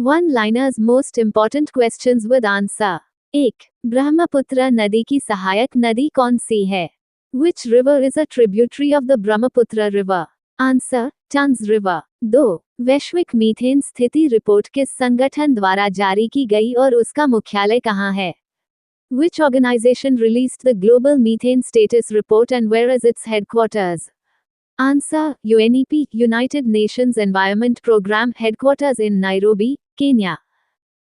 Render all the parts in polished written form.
One liners most important questions with answer. 1. Brahmaputra नदी की सहायक नदी कौन सी है? Which river is a tributary of the Brahmaputra river? Answer, Tons river. 2. वैश्विक मीथेन स्थिति रिपोर्ट किस संगठन द्वारा जारी की गई और उसका मुख्यालय कहाँ है? Which organization released the Global Methane Status Report and where is its headquarters? Answer, UNEP, United Nations Environment Program, headquarters in Nairobi, Kenya.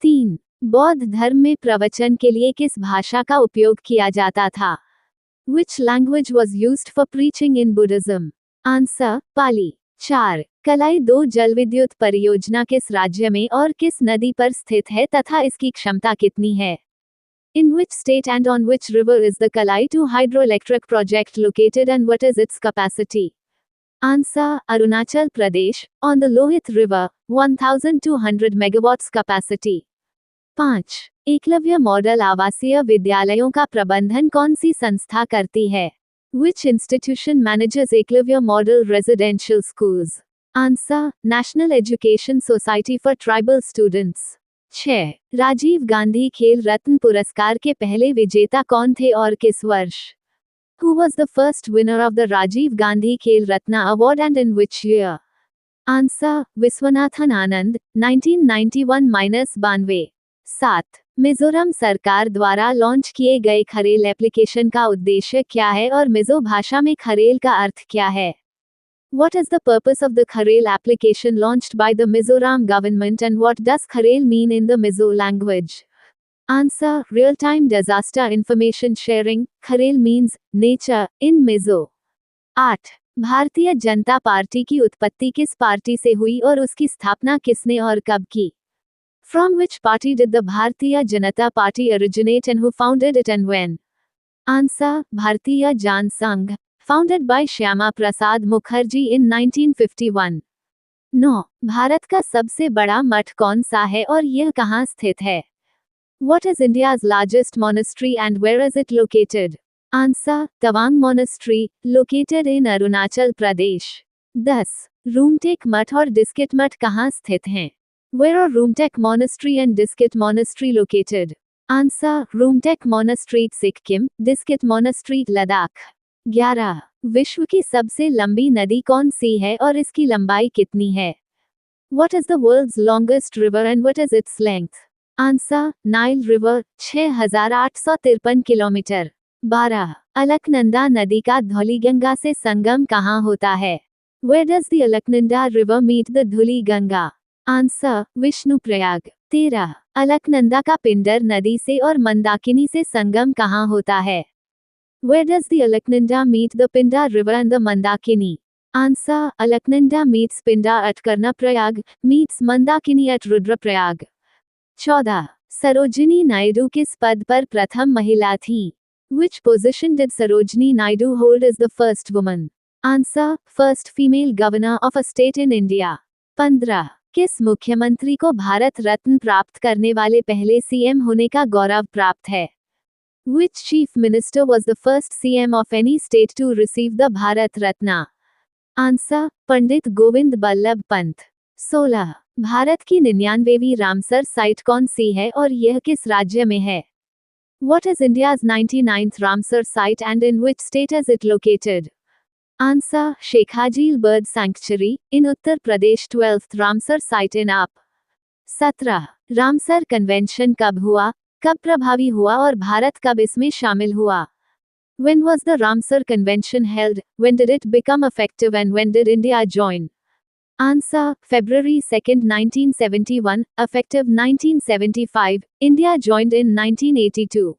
3. बौद्ध धर्म में प्रवचन के लिए किस भाषा का उपयोग किया जाता था? Which language was used for preaching in Buddhism? Answer, Pali. 4. कलाई 2 जलविद्युत परियोजना किस राज्य में और किस नदी पर स्थित है तथा इसकी क्षमता कितनी है? In which state and on which river is the Kalai 2 hydroelectric project located and what is its capacity? Answer, Arunachal Pradesh, on the Lohit River, 1200 megawatts capacity. 5. Eklavya model आवासीय विद्यालयों का प्रबंधन कौन सी संस्था करती है? Which institution manages Eklavya Model Residential Schools? Answer, National Education Society for Tribal Students. 6. Rajiv Gandhi खेल रत्न पुरस्कार के पहले विजेता कौन थे और किस वर्ष? Who was the first winner of the Rajiv Gandhi Khel Ratna Award and in which year? Answer, Viswanathan Anand, 1991-92. 7. Mizoram सरकार द्वारा लॉन्च किए गए खरेल एप्लीकेशन का उद्देश्य क्या है और मिजो भाषा में खरेल का अर्थ क्या है? What is the purpose of the Kharel application launched by the Mizoram government and what does Kharel mean in the Mizo language? Answer, real-time disaster information sharing. Kharel means nature in Mizo. 8. Bharatiya Janata party की उत्पत्ति किस party से हुई और उसकी स्थापना किसने और कब की? From which party did the Bharatiya Janata Party originate and who founded it and when? Answer, Bharatiya Jan Sangh, founded by Shyama Prasad Mukherjee in 1951. 9. Bharat का सबसे बड़ा मठ कौन सा है और यह कहाँ स्थित है? What is India's largest monastery and where is it located? Answer, Tawang Monastery, located in Arunachal Pradesh. 10. Rumtek मठ और डिस्किट मठ कहाँ स्थित हैं? Where are Rumtek Monastery and Diskit Monastery located? Answer, Rumtek Monastery, Sikkim, Diskit Monastery, Ladakh. 11. विश्व की सबसे लंबी नदी कौन सी है और इसकी लंबाई कितनी है? What is the world's longest river and what is its length? Answer, Nile River, 6853 kilometre. 12. Alaknanda नदी का धौलीगंगा से संगम कहाँ होता है? Where does the Alaknanda River meet the Dhuli Ganga? Answer, Vishnu Prayag. 13. Alaknanda का पिंडर नदी से और मंदाकिनी से संगम कहाँ होता है? Where does the Alaknanda meet the Pindar River and the Mandakini? Answer, Alaknanda meets Pindar at Karnaprayag, meets Mandakini at Rudraprayag. 14. Sarojini Naidu किस पद पर प्रथम महिला थीं? Which position did Sarojini Naidu hold as the first woman? Answer, first female governor of a state in India. 15. किस मुख्यमंत्री को भारत रत्न प्राप्त करने वाले पहले सीएम होने का गौरव प्राप्त है? Which chief minister was the first CM of any state to receive the Bharat Ratna? Answer, Pandit Govind Ballabh Pant. 16. Bharat की 99वीं रामसर साइट कौन सी है और यह किस राज्य में है? What is India's 99th Ramsar site and in which state is it located? Answer, Shekhajil Bird Sanctuary, in Uttar Pradesh. 12th Ramsar site in UP. 17. Ramsar convention कब हुआ, कब प्रभावी हुआ और भारत कब इसमें शामिल हुआ? When was the Ramsar Convention held, when did it become effective and when did India join? Answer, February 2, 1971, effective 1975, India joined in 1982.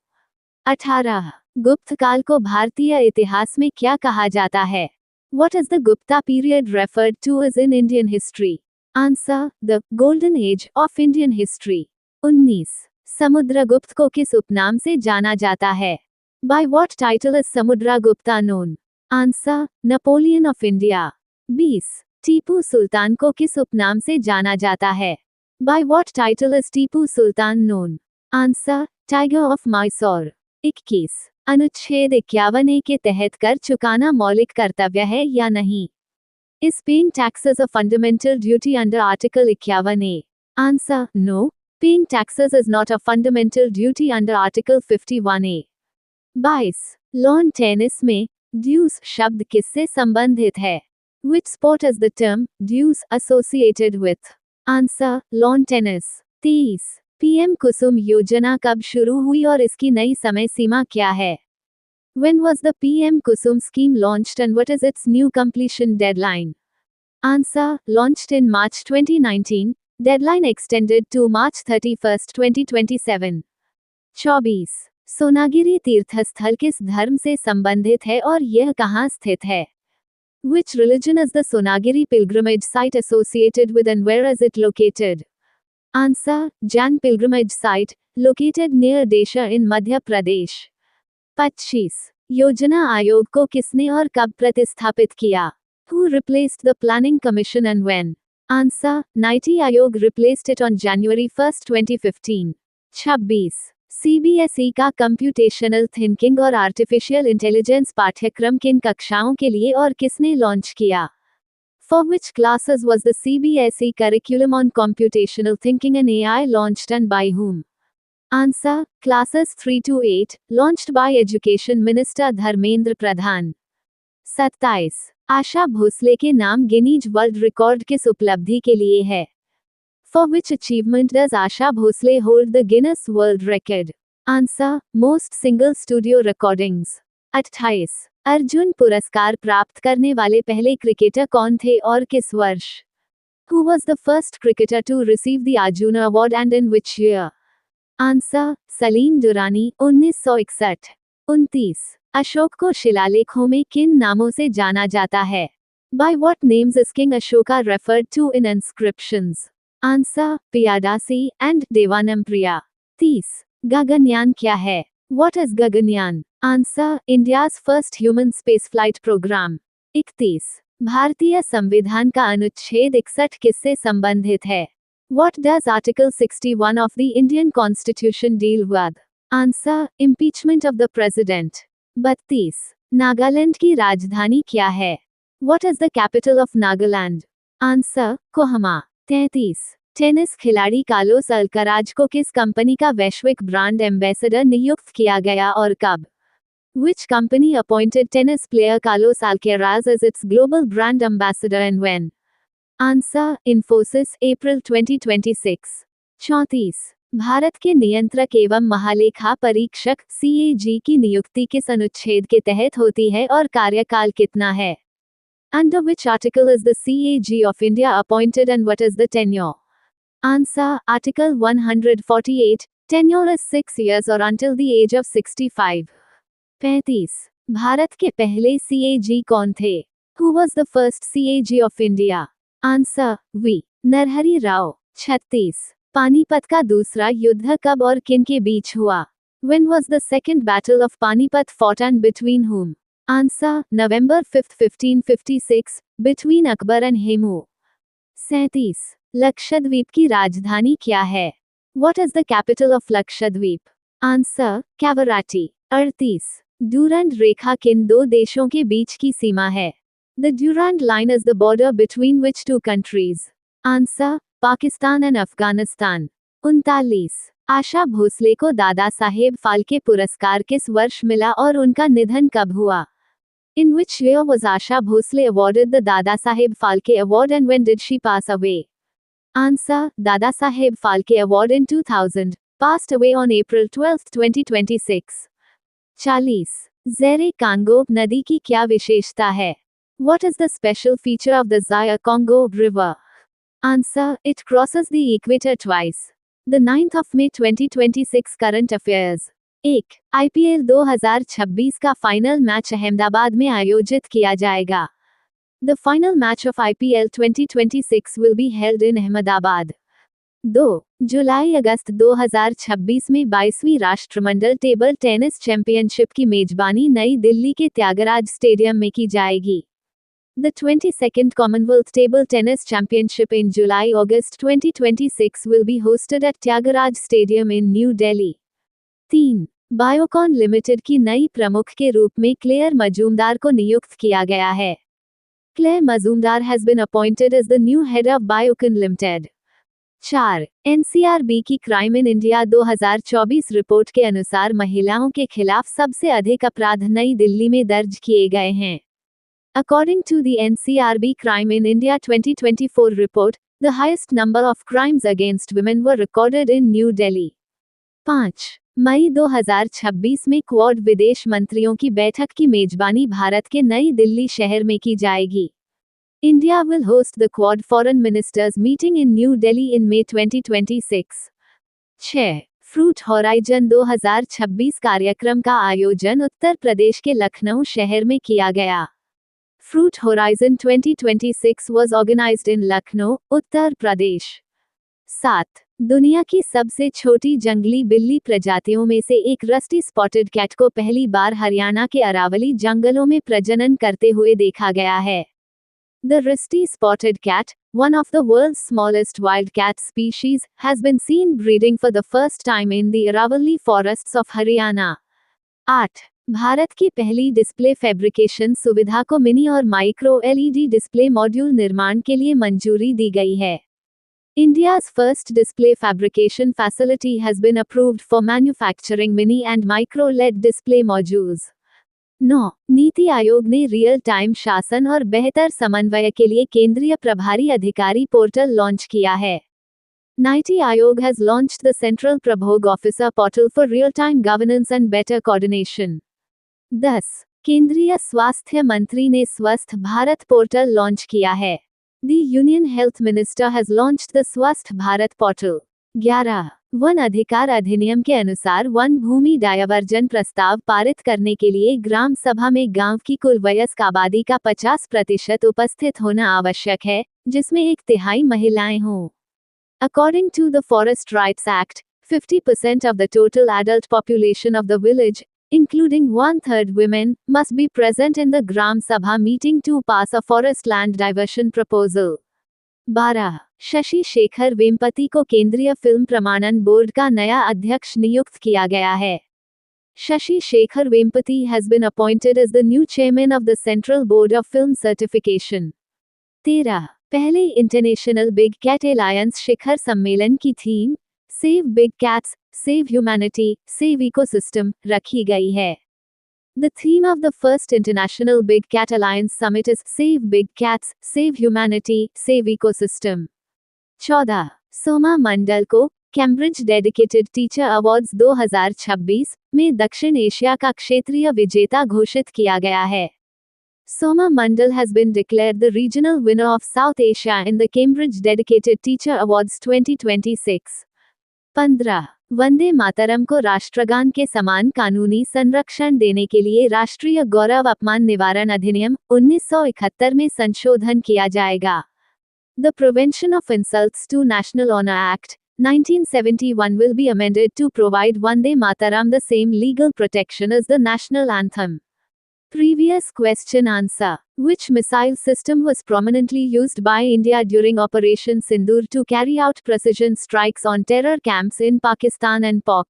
18. गुप्त काल को भारतीय इतिहास में क्या कहा जाता है? What is the Gupta period referred to as in Indian history? Answer, the Golden Age of Indian history. 19. Samudragupta को किस उपनाम से जाना जाता है? By what title is Samudragupta known? Answer, Napoleon of India. 20. Tipu Sultan को किस उपनाम से जाना जाता है? By what title is Tipu Sultan known? Answer, Tiger of Mysore. 21. अनुच्छेद 51A के तहत कर चुकाना मौलिक कर्तव्य है या नहीं? Is paying taxes a fundamental duty under Article 51A? Answer: No. Paying taxes is not a fundamental duty under Article 51A. 22. Lawn tennis में ड्यूस शब्द किससे संबंधित है? Which sport is the term deuce associated with? Answer: lawn tennis. 23. PM Kusum योजना कब शुरू हुई और इसकी नई समय सीमा क्या है? When was the PM Kusum scheme launched and what is its new completion deadline? Answer: launched in March 2019. Deadline extended to March 31, 2027. 24. Sonagiri तीर्थस्थल किस धर्म से संबंधित है और यह कहाँ स्थित है? Which religion is the Sonagiri pilgrimage site associated with and where is it located? Answer: Jain pilgrimage site, located near Desha in Madhya Pradesh. 25. योजना आयोग को किसने और कब प्रतिस्थापित किया? Who replaced the Planning Commission and when? Answer: NITI Aayog replaced it on January 1, 2015. 26. CBSE का computational thinking और आर्टिफिशियल इंटेलिजेंस पाठ्यक्रम किन कक्षाओं के लिए और किसने लॉन्च किया? For which classes was the CBSE curriculum on computational thinking and AI launched and by whom? Answer: Classes 3 to 8, launched by Education Minister Dharmendra Pradhan. 27. Asha Bhosle के नाम गिनीज वर्ल्ड रिकॉर्ड किस उपलब्धि के लिए है? For which achievement does Asha Bhosle hold the Guinness World Record? Answer: Most single studio recordings. 28. Arjun पुरस्कार प्राप्त करने वाले पहले क्रिकेटर कौन थे और किस वर्ष? Who was the first cricketer to receive the Arjuna Award and in which year? Answer: Salim Durrani, 1961. 29. Ashok को शिलालेखों में किन नामों से जाना जाता है? By what names is King Ashoka referred to in inscriptions? Answer: Piyadasi and Devanampriya. 30. Gaganyaan क्या है? What is Gaganyaan? Answer: India's first human spaceflight program. 31. भारतीय संविधान का अनुच्छेद 61 किससे संबंधित है? What does Article 61 of the Indian Constitution deal with? Answer: Impeachment of the President. 32. Nagaland की राजधानी क्या है? What is the capital of Nagaland? Answer: कोहमा. 33. Tennis खिलाड़ी कार्लोस अल्कराज को किस कंपनी का वैश्विक ब्रांड एम्बेसडर नियुक्त किया गया और कब? Which company appointed tennis player Carlos Alcaraz as its global brand ambassador and when? Answer: Infosys, April 2026. 34. Bharat के नियंत्रक एवं महालेखा परीक्षक CAG की नियुक्ति किस अनुच्छेद के तहत होती है और कार्यकाल कितना है? Under which article is the CAG of India appointed and what is the tenure? Answer: Article 148. Tenure is 6 years or until the age of 65. 35. Bharat के पहले CAG कौन थे? Who was the first CAG of India? Answer: V. Narhari Rao. 36. Panipat का दूसरा युद्ध कब और किन के बीच हुआ? When was the second battle of Panipat fought and between whom? Answer: November 5, 1556, between Akbar and Hemu. 37. Lakshadweep की राजधानी क्या है? What is the capital of Lakshadweep? Answer: Kavarati. 38. Durand रेखा किन दो देशों के बीच की सीमा है? The Durand Line is the border between which two countries? Answer: Pakistan and Afghanistan. 39. Asha Bhosle को दादा साहेब फाल्के पुरस्कार किस वर्ष मिला और उनका निधन कब हुआ? In which year was Asha Bhosle awarded the Dada Saheb Phalke Award and when did she pass away? Answer: Dada Saheb Phalke Award in 2000. Passed away on April 12, 2026. 40. ज़ेरे कांगो नदी की क्या विशेषता है? What is the special feature of the Zaire Congo River? Answer: It crosses the equator twice. The 9th of May 2026 current affairs. 1. IPL 2026 का final match Ahmedabad में आयोजित किया जाएगा. The final match of IPL 2026 will be held in Ahmedabad. 2. जुलाई-अगस्त 2026 में 22वीं राष्ट्रमंडल table tennis championship की मेजबानी नई दिल्ली के त्यागराज स्टेडियम में की जाएगी. The 22nd Commonwealth Table Tennis Championship in July-August 2026 will be hosted at Tyagaraja Stadium in New Delhi. 3. Biocon limited की नई प्रमुख के रूप में क्लेयर मजूमदार को नियुक्त किया गया है. Claire Mazumdar has been appointed as the new head of Biocon Limited. 4. NCRB की क्राइम इन इंडिया 2024 रिपोर्ट के अनुसार महिलाओं के खिलाफ सबसे अधिक अपराध नई दिल्ली में दर्ज किए गए हैं। According to the NCRB Crime in India 2024 report, the highest number of crimes against women were recorded in New Delhi. 5. मई 2026 में क्वाड विदेश मंत्रियों की बैठक की मेजबानी भारत के नई दिल्ली शहर में की जाएगी। India will host the Quad Foreign Ministers meeting in New Delhi in May 2026. 6. Fruit horizon 2026 कार्यक्रम का आयोजन उत्तर प्रदेश के लखनऊ शहर में किया गया। Fruit Horizon 2026 was organized in Lucknow, Uttar Pradesh. 7. दुनिया की सबसे छोटी जंगली बिल्ली प्रजातियों में से एक रस्टी स्पॉटेड कैट को पहली बार हरियाणा के अरावली जंगलों में प्रजनन करते हुए देखा गया है। The rusty spotted cat, one of the world's smallest wild cat species, has been seen breeding for the first time in the Aravalli forests of Haryana. 8. Bharat की पहली डिस्प्ले फैब्रिकेशन सुविधा को मिनी और माइक्रो एलईडी डिस्प्ले मॉड्यूल निर्माण के लिए मंजूरी दी गई है। India's first display fabrication facility has been approved for manufacturing mini and micro LED display modules. 9. NITI Aayog ने रियल टाइम शासन और बेहतर समन्वय के लिए केंद्रीय प्रभारी अधिकारी पोर्टल लॉन्च किया है। NITI Aayog has launched the Central Prabhog Officer portal for real-time governance and better coordination. 10. केंद्रीय स्वास्थ्य मंत्री ने स्वस्थ भारत पोर्टल लॉन्च किया है। The Union Health Minister has launched the स्वस्थ भारत पोर्टल। 11. वन अधिकार अधिनियम के अनुसार वन भूमि डायवर्जन प्रस्ताव पारित करने के लिए ग्राम सभा में गांव की कुल वयस्क आबादी का 50% उपस्थित होना आवश्यक है, जिसमें 1/3 महिलाएं हों। According to the Forest Rights Act, 50% of the total adult population of the village, including 1/3 women, must be present in the Gram Sabha meeting to pass a forest land diversion proposal. 12. Shashi Shekhar Vempati को केंद्रीय film प्रमाणन board का नया अध्यक्ष नियुक्त किया गया है। Shashi Shekhar Vempati has been appointed as the new chairman of the Central Board of Film Certification. 13. पहले इंटरनेशनल बिग कैट एलायंस शिखर सम्मेलन की theme save big cats, save humanity, save ecosystem रखी गई है। The theme of the first International Big Cat Alliance Summit is Save Big Cats, Save Humanity, Save Ecosystem. 14. Soma मंडल को Cambridge dedicated teacher awards 2026 में दक्षिण Asia का क्षेत्रीय विजेता घोषित किया गया है। Soma Mandal has been declared the regional winner of South Asia in the Cambridge Dedicated Teacher Awards 2026. 15. Vande Mataram को राष्ट्रगान के समान कानूनी संरक्षण देने के लिए राष्ट्रीय गौरव अपमान निवारण अधिनियम 1971 में संशोधन किया जाएगा। The Prevention of Insults to National Honor Act, 1971 will be amended to provide Vande Mataram the same legal protection as the national anthem. Previous question answer. Which missile system was prominently used by India during Operation Sindoor to carry out precision strikes on terror camps in Pakistan and Pak?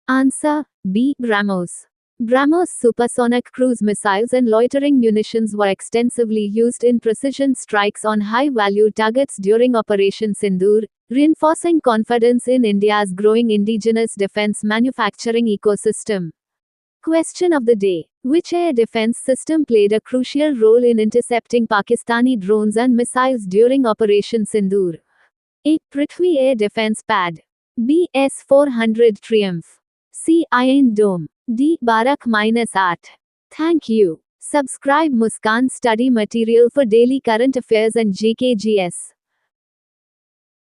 Answer B. BrahMos. BrahMos supersonic cruise missiles and loitering munitions were extensively used in precision strikes on high-value targets during Operation Sindoor, reinforcing confidence in India's growing indigenous defense manufacturing ecosystem. Question of the day. Which air defense system played a crucial role in intercepting Pakistani drones and missiles during Operation Sindoor? A. Prithvi Air Defense Pad. B. S-400 Triumph. C. Iron Dome. D. Barak-8. Thank you. Subscribe Muskan Study Material for daily current affairs and GKGS.